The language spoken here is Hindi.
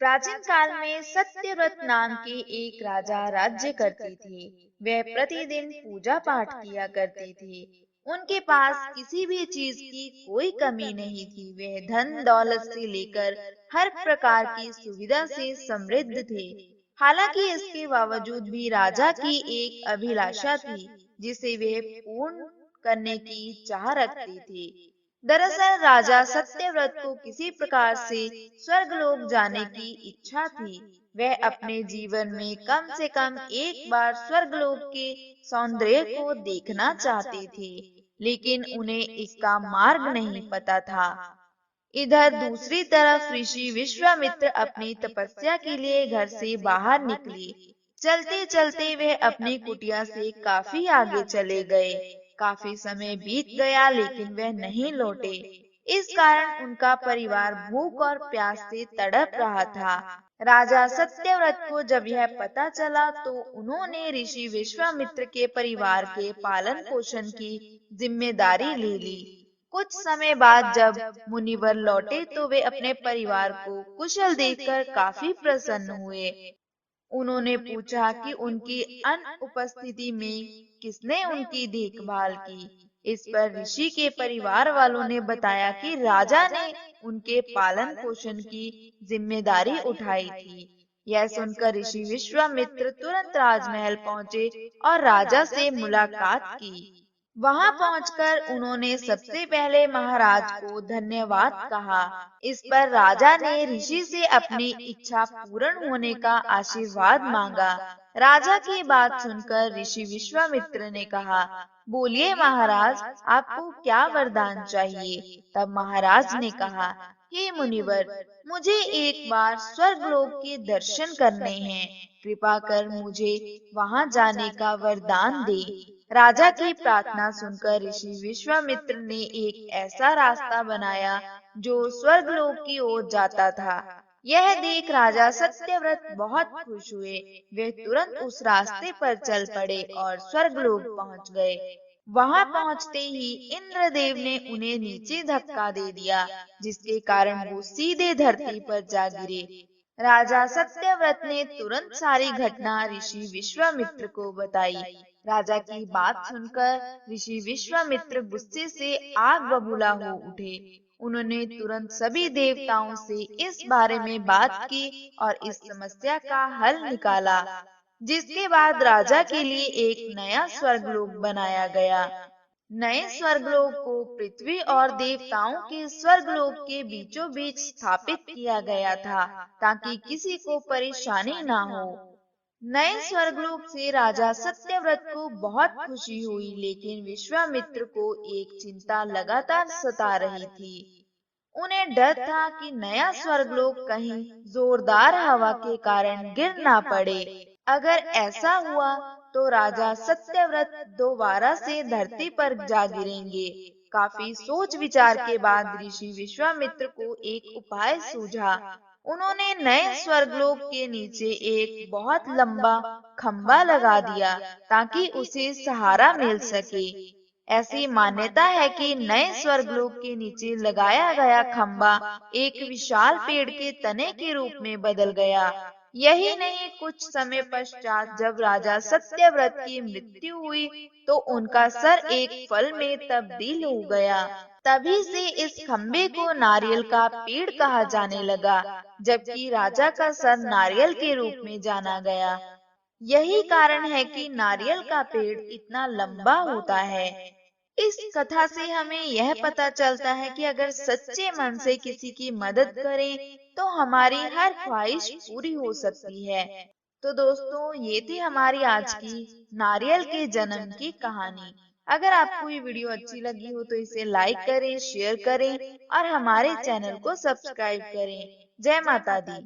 प्राचीन काल में सत्यव्रत नाम के एक राजा राज्य करते थे। वह प्रतिदिन पूजा पाठ किया करते थे। उनके पास किसी भी चीज की कोई कमी नहीं थी। वह धन दौलत से लेकर हर प्रकार की सुविधा से समृद्ध थे। हालांकि इसके बावजूद भी राजा की एक अभिलाषा थी जिसे वह पूर्ण करने की चाह रखते थे। दरअसल राजा सत्यव्रत को किसी प्रकार से स्वर्गलोक जाने की इच्छा थी। वह अपने जीवन में कम से कम एक बार स्वर्गलोक के सौंदर्य को देखना चाहते थे, लेकिन उन्हें इसका मार्ग नहीं पता था। इधर दूसरी तरफ ऋषि विश्वामित्र अपनी तपस्या के लिए घर से बाहर निकले। चलते चलते वे अपनी कुटिया से काफी आगे चले गए। काफी समय बीत गया लेकिन वह नहीं लौटे। इस कारण उनका परिवार भूख और प्यास से तड़प रहा था। राजा सत्यव्रत को जब यह पता चला तो उन्होंने ऋषि विश्वामित्र के परिवार के पालन पोषण की जिम्मेदारी ले ली। कुछ समय बाद जब मुनिवर लौटे तो वे अपने परिवार को कुशल देखकर काफी प्रसन्न हुए। उन्होंने पूछा कि उनकी अनुपस्थिति में किसने उनकी देखभाल की। इस पर ऋषि के परिवार वालों ने बताया कि राजा ने उनके पालन पोषण की जिम्मेदारी उठाई थी। यह सुनकर ऋषि विश्वामित्र तुरंत राजमहल पहुंचे और राजा से मुलाकात की। वहां पहुंचकर उन्होंने सबसे पहले महाराज को धन्यवाद कहा। इस पर राजा ने ऋषि से अपनी इच्छा पूर्ण होने का आशीर्वाद मांगा। राजा की बात सुनकर ऋषि विश्वामित्र ने कहा, बोलिए महाराज, आपको क्या वरदान चाहिए। तब महाराज ने कहा, हे मुनिवर, मुझे एक बार स्वर्गलोक के दर्शन करने हैं। कृपा कर मुझे वहां जाने का वरदान दे। राजा की प्रार्थना सुनकर ऋषि विश्वामित्र ने एक ऐसा रास्ता बनाया जो स्वर्गलोक की ओर जाता था। यह देख राजा सत्यव्रत बहुत खुश हुए। वे तुरंत उस रास्ते पर चल पड़े और स्वर्गलोक पहुंच गए। वहां पहुंचते ही इंद्रदेव ने उन्हें नीचे धक्का दे दिया, जिसके कारण वो सीधे धरती पर जा गिरे। राजा सत्यव्रत ने तुरंत सारी घटना ऋषि विश्वामित्र को बताई। राजा की बात सुनकर ऋषि विश्वामित्र गुस्से से आग बबूला हो उठे। उन्होंने तुरंत सभी देवताओं से इस बारे में बात की और इस समस्या का हल निकाला, जिसके बाद राजा के लिए एक नया स्वर्गलोक बनाया गया। नए स्वर्गलोक को पृथ्वी और देवताओं के स्वर्गलोक के बीचों बीच स्थापित किया गया था, ताकि किसी को परेशानी ना हो। नए स्वर्गलोक से राजा सत्यव्रत को बहुत खुशी हुई, लेकिन विश्वामित्र को एक चिंता लगातार सता रही थी। उन्हें डर था कि नया स्वर्गलोक कहीं जोरदार हवा के कारण गिर ना पड़े। अगर ऐसा हुआ तो राजा सत्यव्रत दोबारा से धरती पर जा गिरेंगे। काफी सोच विचार के बाद ऋषि विश्वामित्र को एक उपाय सूझा। उन्होंने नए स्वर्गलोक के नीचे एक बहुत लंबा खंबा लगा दिया ताकि उसे सहारा मिल सके। ऐसी मान्यता है कि नए स्वर्गलोक के नीचे लगाया गया खंबा एक विशाल पेड़ के तने के रूप में बदल गया। यही नहीं, कुछ समय पश्चात जब राजा सत्यव्रत की मृत्यु हुई तो उनका सर एक फल में तब्दील हो गया। तभी से इस खंबे को नारियल का पेड़ कहा जाने लगा, जबकि राजा का सर नारियल के रूप में जाना गया। यही कारण है कि नारियल का पेड़ इतना लंबा होता है। इस कथा से हमें यह पता चलता है कि अगर सच्चे मन से किसी की मदद करें तो हमारी हर ख्वाहिश पूरी हो सकती है। तो दोस्तों, ये थी हमारी आज की नारियल के जन्म की कहानी। अगर आपको ये वीडियो अच्छी लगी हो तो इसे लाइक करें, शेयर करें और हमारे चैनल को सब्सक्राइब करें। जय माता दी।